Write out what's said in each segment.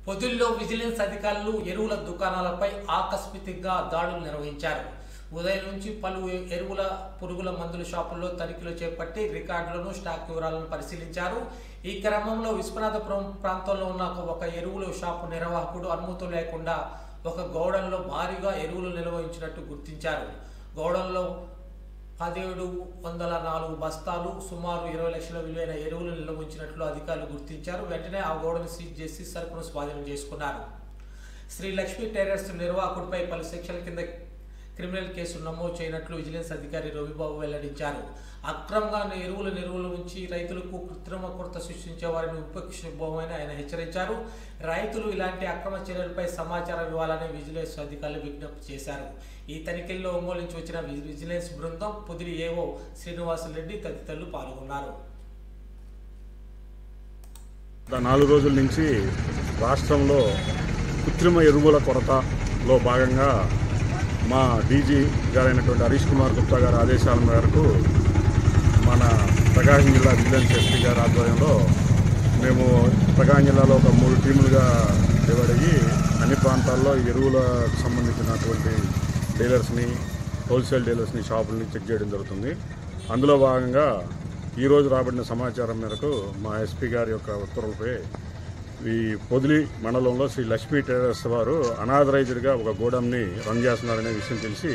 పొదిల్లో vigilance అధికారులు ఎరువుల దుకాణాలపై ఆకస్మికంగా దాడులు నిర్వహించారు. ఉదయం నుంచి పలు ఎరువుల పురుగుల మందుల షాపుల్లో తనిఖీలు చేపట్టి రికార్డులను, స్టాక్ వివరాలను పరిశీలించారు. ఈ క్రమంలో విశ్వనాథపురం ప్రాంతంలో ఉన్న ఒక ఎరువుల షాపు నిర్వాహకుడు అనుమతులు లేకుండా ఒక గోడౌన్లో భారీగా ఎరువులు నిర్వహించినట్టు గుర్తించారు. గోడౌన్లో 1704 బస్తాలు సుమారు 20 లక్షల విలువైన ఎరువులు నిల్వహించినట్లు అధికారులు గుర్తించారు. వెంటనే ఆ గోడను సీజ్ చేసి సరుకును స్వాధీనం చేసుకున్నారు. శ్రీ లక్ష్మీ టైలర్స్ నిర్వాహకుడిపై పలు సెక్షన్ల కింద క్రిమినల్ కేసు నమోదు చేయనట్లు విజిలెన్స్ అధికారి రవిబాబు వెల్లడించారు. అక్రమంగా ఎరువుల నిల్వలు ఉంచి రైతులకు కృత్రిమ కొరత సృష్టించే వారిని ఉపేక్షించబోమని ఆయన హెచ్చరించారు. రైతులు ఇలాంటి అక్రమ చర్యలపై సమాచారం ఇవ్వాలని విజిలెన్స్ అధికారులు విజ్ఞప్తి చేశారు. ఈ తనిఖీల్లో ఒంగోలు నుంచి వచ్చిన విజిలెన్స్ బృందం, పొదిలి ఏవో శ్రీనివాసరెడ్డి తదితరులు పాల్గొన్నారు. 4 రోజుల నుంచి రాష్ట్రంలో కృత్రిమ ఎరువుల కొరతలో భాగంగా మా డీజీ గారైనటువంటి హరీష్ కుమార్ గుప్తా గారి ఆదేశాల మేరకు మన ప్రకాశం జిల్లా విజిలెన్స్ ఎస్పీ గారి ఆధ్వర్యంలో మేము ప్రకాశం జిల్లాలో ఒక 3 టీములుగా డివైడ్ అయ్యి అన్ని ప్రాంతాల్లో ఎరువులకు సంబంధించినటువంటి డీలర్స్ని, హోల్సేల్ డీలర్స్ని, షాపుల్ని చెక్ చేయడం జరుగుతుంది. అందులో భాగంగా ఈరోజు రాబడిన సమాచారం మేరకు మా ఎస్పీ గారి యొక్క ఉత్తర్వులపై ఈ పొదిలి మండలంలో శ్రీ లక్ష్మీ టైలర్స్ వారు అనాథరైజ్డ్గా ఒక గోడౌన్ని రన్ చేస్తున్నారనే విషయం తెలిసి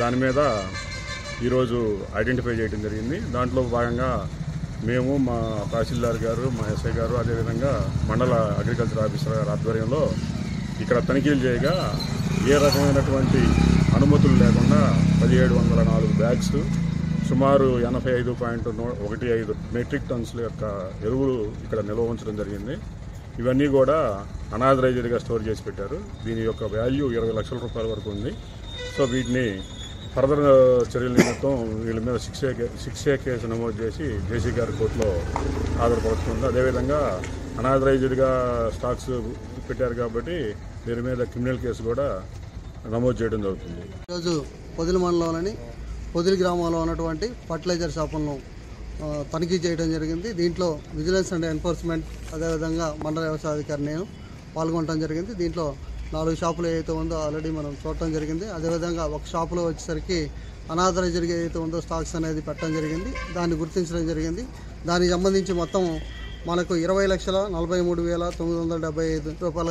దాని మీద ఈరోజు ఐడెంటిఫై చేయడం జరిగింది. దాంట్లో భాగంగా మేము, మా తహసీల్దార్ గారు, మా ఎస్ఐ గారు, అదేవిధంగా మండల అగ్రికల్చర్ ఆఫీసర్ గారి ఆధ్వర్యంలో ఇక్కడ తనిఖీలు చేయగా ఏ రకమైనటువంటి అనుమతులు లేకుండా 1704 బ్యాగ్స్, సుమారు 85.15 మెట్రిక్ టన్స్ల యొక్క ఎరువులు ఇక్కడ నిల్వ ఉంచడం జరిగింది. ఇవన్నీ కూడా అనాథరైజ్డ్గా స్టోర్ చేసి పెట్టారు. దీని యొక్క వాల్యూ 20 లక్షల రూపాయల వరకు ఉంది. సో వీటిని ఫర్దర్ చర్యల నిమిత్తం వీళ్ళ మీద శిక్ష కేసు నమోదు చేసి జేసీ గారి కోర్టులో హాజరుపరుస్తుంది. అదేవిధంగా అనాథరైజ్డ్గా స్టాక్స్ పెట్టారు కాబట్టి వీరి మీద క్రిమినల్ కేసు కూడా నమోదు చేయడం జరుగుతుంది. ఈరోజు పొదిలి మండలంలోని పొదిలి గ్రామంలో ఉన్నటువంటి ఫర్టిలైజర్ షాపులను తనిఖీ చేయడం జరిగింది. దీంట్లో విజిలెన్స్ అండ్ ఎన్ఫోర్స్మెంట్, అదేవిధంగా మండల వ్యవసాయ అధికారి నేను పాల్గొనడం జరిగింది. దీంట్లో 4 షాపులు ఏదైతే ఉందో ఆల్రెడీ మనం చూడటం జరిగింది. అదేవిధంగా ఒక షాపులో వచ్చేసరికి అనాథరైజ్డ్గా ఏదైతే ఉందో స్టాక్స్ అనేది పెట్టడం జరిగింది. దాన్ని గుర్తించడం జరిగింది. దానికి సంబంధించి మొత్తం మనకు 20,43,975 రూపాయల